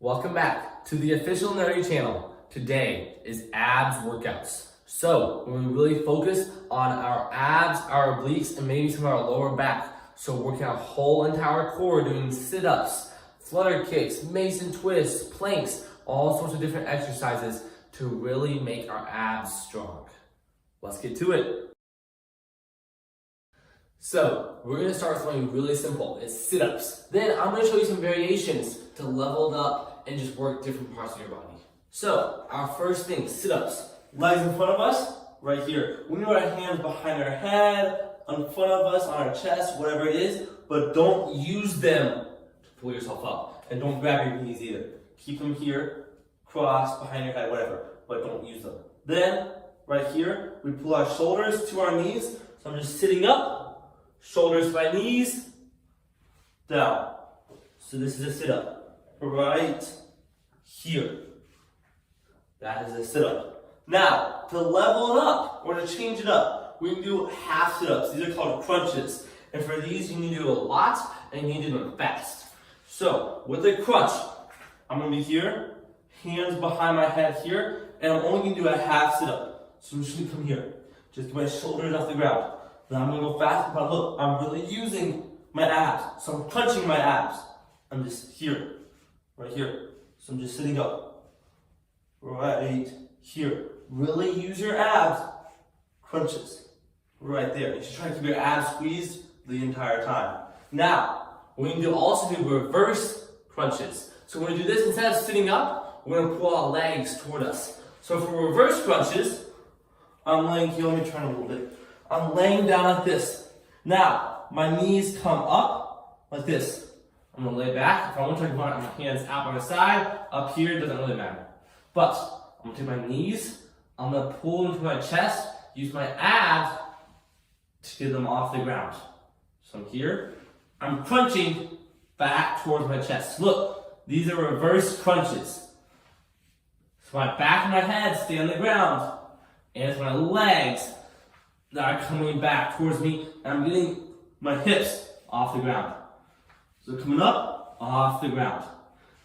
Welcome back to the official Nerdy channel. Today is abs workouts. So we're really focus on our abs, our obliques, and maybe some of our lower back. So working our whole entire core, doing sit-ups, flutter kicks, mason twists, planks, all sorts of different exercises to really make our abs strong. Let's get to it. So we're gonna start with something really simple. It's sit-ups. Then I'm gonna show you some variations to level it up and just work different parts of your body. So our first thing, sit-ups. Legs in front of us, right here. We need our hands behind our head, in front of us, on our chest, whatever it is, but don't use them to pull yourself up. And don't grab your knees either. Keep them here, cross, behind your head, whatever, but don't use them. Then, right here, we pull our shoulders to our knees. So I'm just sitting up, shoulders to my knees, down. So this is a sit-up, right here. That is a sit-up. Now, to level it up, or to change it up, we can do half sit-ups. These are called crunches. And for these, you need to do a lot, and you need to do them fast. So, with a crunch, I'm gonna be here, hands behind my head here, and I'm only gonna do a half sit-up. So I'm just gonna come here, just get my shoulders off the ground. Then I'm gonna go fast, but look, I'm really using my abs. So I'm crunching my abs. I'm just here, right here. So I'm just sitting up, right here. Really use your abs, crunches, right there. You should try to keep your abs squeezed the entire time. Now, we can also do reverse crunches. So we're gonna do this instead of sitting up, we're gonna pull our legs toward us. So for reverse crunches, I'm laying here, let me try a little bit. I'm laying down like this. Now, my knees come up like this. I'm gonna lay back. If I want to put my hands out by my side, up here, doesn't really matter. But I'm gonna take my knees, I'm gonna pull into my chest, use my abs to get them off the ground. So I'm here, I'm crunching back towards my chest. Look, these are reverse crunches. So my back and my head stay on the ground, and it's my legs that are coming back towards me, and I'm getting my hips off the ground. So coming up, off the ground.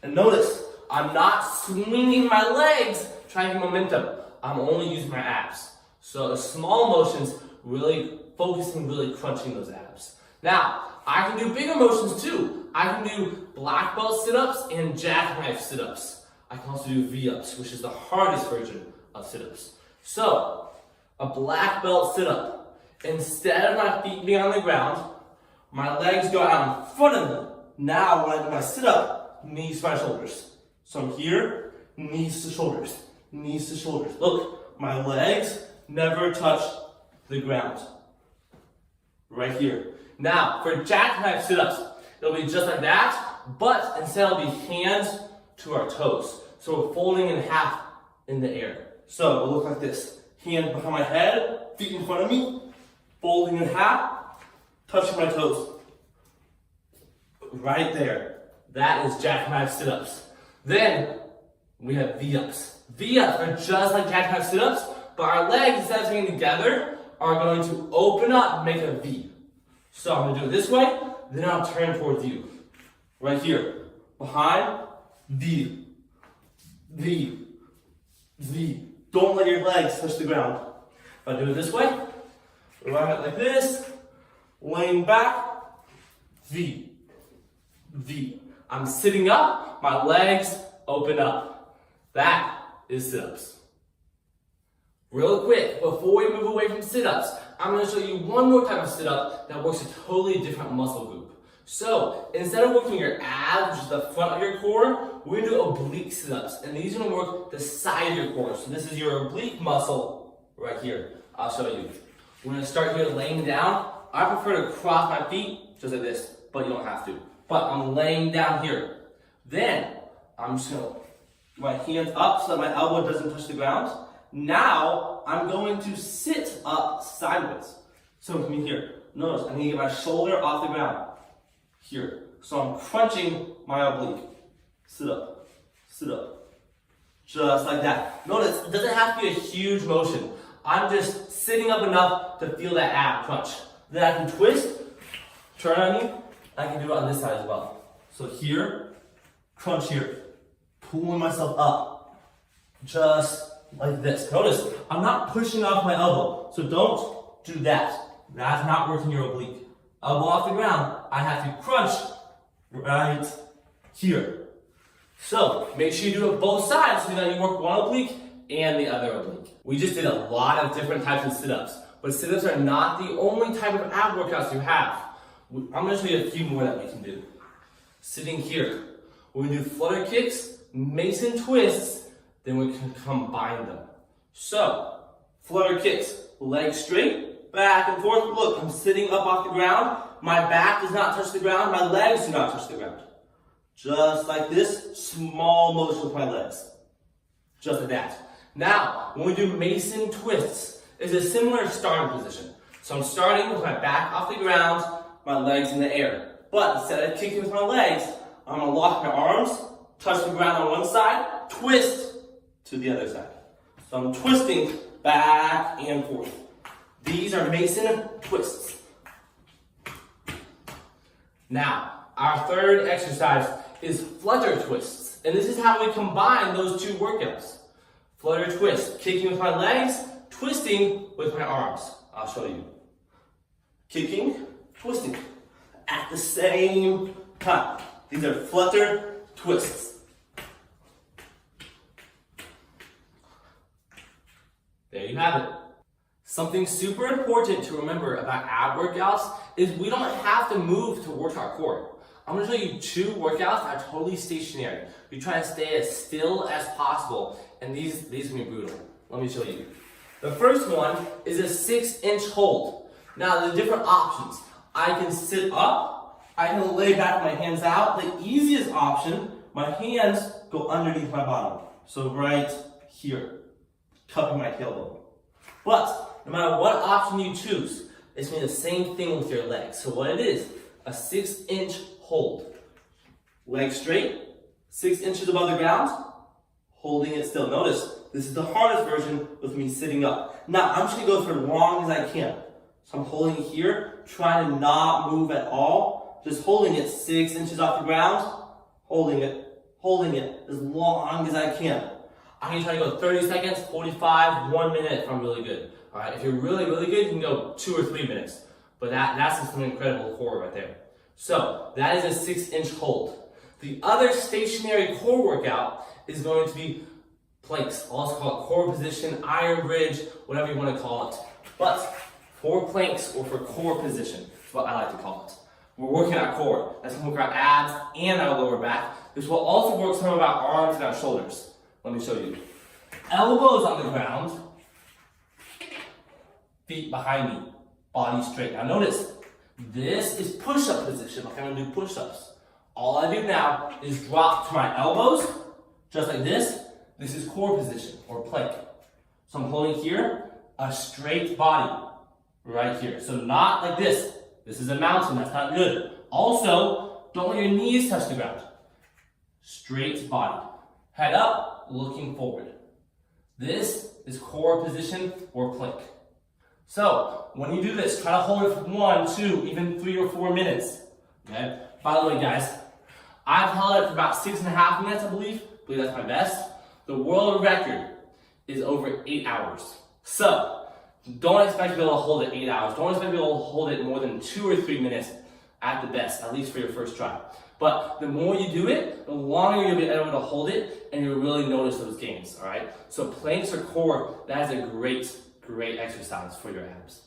And notice, I'm not swinging my legs, trying to get momentum. I'm only using my abs. So small motions, really focusing, really crunching those abs. Now, I can do bigger motions too. I can do black belt sit-ups and jackknife sit-ups. I can also do V-ups, which is the hardest version of sit-ups. So, a black belt sit-up. Instead of my feet being on the ground, my legs go out in front of me. Now, when I do my sit-up, knees to my shoulders. So I'm here, knees to shoulders, knees to shoulders. Look, my legs never touch the ground. Right here. Now, for jackknife sit-ups, it'll be just like that, but instead it'll be hands to our toes. So we're folding in half in the air. So it'll look like this. Hands behind my head, feet in front of me, folding in half, touching my toes. Right there. That is jackknife sit-ups. Then we have V-ups. V-ups are just like jackknife sit-ups, but our legs, instead of staying together, are going to open up and make a V. So I'm gonna do it this way, then I'll turn towards you. Right here. Behind, V. V. V. Don't let your legs touch the ground. If I do it this way, run it like this, laying back, V. V. I'm sitting up, my legs open up. That is sit-ups. Real quick, before we move away from sit-ups, I'm going to show you one more type of sit-up that works a totally different muscle group. So, instead of working your abs, which is the front of your core, we're going to do oblique sit-ups. And these are going to work the side of your core. So this is your oblique muscle right here. I'll show you. We're going to start here laying down. I prefer to cross my feet just like this, but you don't have to. But I'm laying down here. Then, I'm just going to put my hands up so that my elbow doesn't touch the ground. Now, I'm going to sit up sideways. So come in here. Notice, I'm going to get my shoulder off the ground. Here. So I'm crunching my oblique. Sit up. Sit up. Just like that. Notice, it doesn't have to be a huge motion. I'm just sitting up enough to feel that ab crunch. Then I can twist, turn on you, I can do it on this side as well. So here, crunch here. pulling myself up, just like this. Notice, I'm not pushing off my elbow, so don't do that. That's not working your oblique. Elbow off the ground, I have to crunch right here. So, make sure you do it both sides so that you work one oblique and the other oblique. We just did a lot of different types of sit-ups, but sit-ups are not the only type of ab workouts you have. I'm going to show you a few more that we can do. Sitting here, we're going to do flutter kicks, Mason twists, then we can combine them. So, flutter kicks, legs straight, back and forth. Look, I'm sitting up off the ground. My back does not touch the ground. My legs do not touch the ground. Just like this, small motion with my legs. Just like that. Now, when we do Mason twists, it's a similar starting position. So I'm starting with my back off the ground, my legs in the air. But instead of kicking with my legs, I'm going to lock my arms, touch the ground on one side, twist to the other side. So I'm twisting back and forth. These are Mason twists. Now, our third exercise is flutter twists. And this is how we combine those two workouts. Flutter twist, kicking with my legs, twisting with my arms. I'll show you. Kicking, twisting at the same time. These are flutter twists. There you have it. Something super important to remember about ab workouts is we don't have to move to work our core. I'm going to show you two workouts that are totally stationary. We try to stay as still as possible, and these can be brutal. Let me show you. The first one is a 6-inch hold. Now, there's different options. I can sit up, I can lay back my hands out. The easiest option, my hands go underneath my bottom. So right here, cupping my tailbone. But no matter what option you choose, it's going to be the same thing with your legs. So what it is, a 6-inch hold. Legs straight, 6 inches above the ground, holding it still. Notice, this is the hardest version with me sitting up. Now, I'm just going to go for as long as I can. So I'm holding it here, trying to not move at all. Just holding it 6 inches off the ground, holding it as long as I can. I can try to go 30 seconds, 45, 1 minute if I'm really good. All right, if you're really, really good, you can go 2 or 3 minutes. But that's just an incredible core right there. So that is a 6-inch hold. The other stationary core workout is going to be planks. I'll also call it core position, iron bridge, whatever you want to call it. But for planks or for core position, is what I like to call it. We're working our core. That's going to work our abs and our lower back. This will also work some of our arms and our shoulders. Let me show you. Elbows on the ground, feet behind me, body straight. Now notice, this is push-up position, like I'm going to do push-ups. All I do now is drop to my elbows, just like this. This is core position, or plank. So I'm holding here, a straight body, right here. So not like this. This is a mountain, that's not good. Also, don't let your knees touch the ground. Straight body. Head up, looking forward. This is core position or plank. So, when you do this, try to hold it for 1, 2, even 3 or 4 minutes. Okay? By the way, guys, I've held it for about 6.5 minutes, I believe that's my best. The world record is over 8 hours. So, don't expect to be able to hold it 8 hours. Don't expect to be able to hold it more than 2 or 3 minutes at the best, at least for your first try. But the more you do it, the longer you'll be able to hold it, and you'll really notice those gains, all right? So planks or core, that is a great exercise for your abs.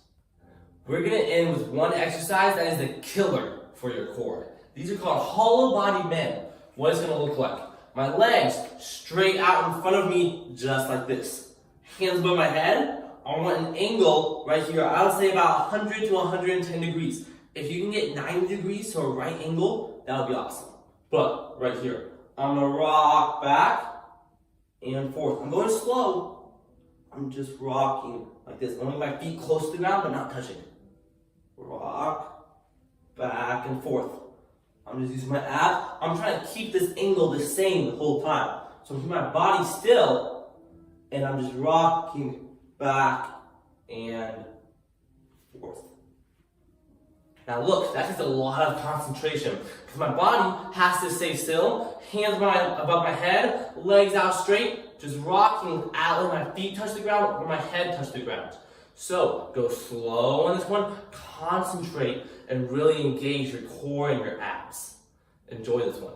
We're gonna end with one exercise that is the killer for your core. These are called hollow body men. What it's gonna look like. My legs straight out in front of me, just like this. Hands above my head. I want an angle right here. I would say about 100 to 110 degrees. If you can get 90 degrees to a right angle, that would be awesome. But right here, I'm gonna rock back and forth. I'm going slow. I'm just rocking like this. I want my feet close to the ground, but not touching. Rock, back and forth. I'm just using my abs. I'm trying to keep this angle the same the whole time. So I'm keeping my body still, and I'm just rocking back and forth. Now look, that takes a lot of concentration because my body has to stay still, hands above my head, legs out straight, just rocking without letting my feet touch the ground or my head touch the ground. So go slow on this one, concentrate, and really engage your core and your abs. Enjoy this one.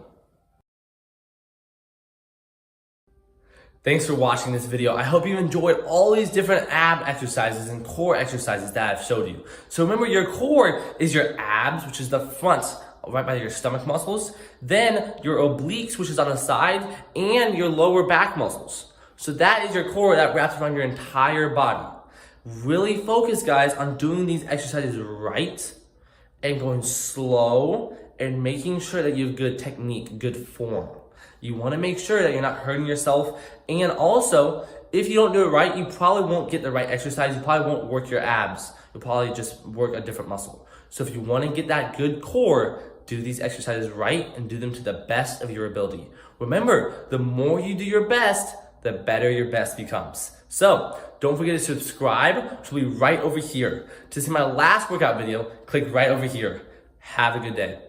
Thanks for watching this video. I hope you enjoyed all these different ab exercises and core exercises that I've showed you. So remember, your core is your abs, which is the front, right by your stomach muscles. Then your obliques, which is on the side, and your lower back muscles. So that is your core that wraps around your entire body. Really focus, guys, on doing these exercises right and going slow and making sure that you have good technique, good form. You want to make sure that you're not hurting yourself. And also, if you don't do it right, you probably won't get the right exercise. You probably won't work your abs. You'll probably just work a different muscle. So if you want to get that good core, do these exercises right and do them to the best of your ability. Remember, the more you do your best, the better your best becomes. So don't forget to subscribe, which will be right over here. To see my last workout video, click right over here. Have a good day.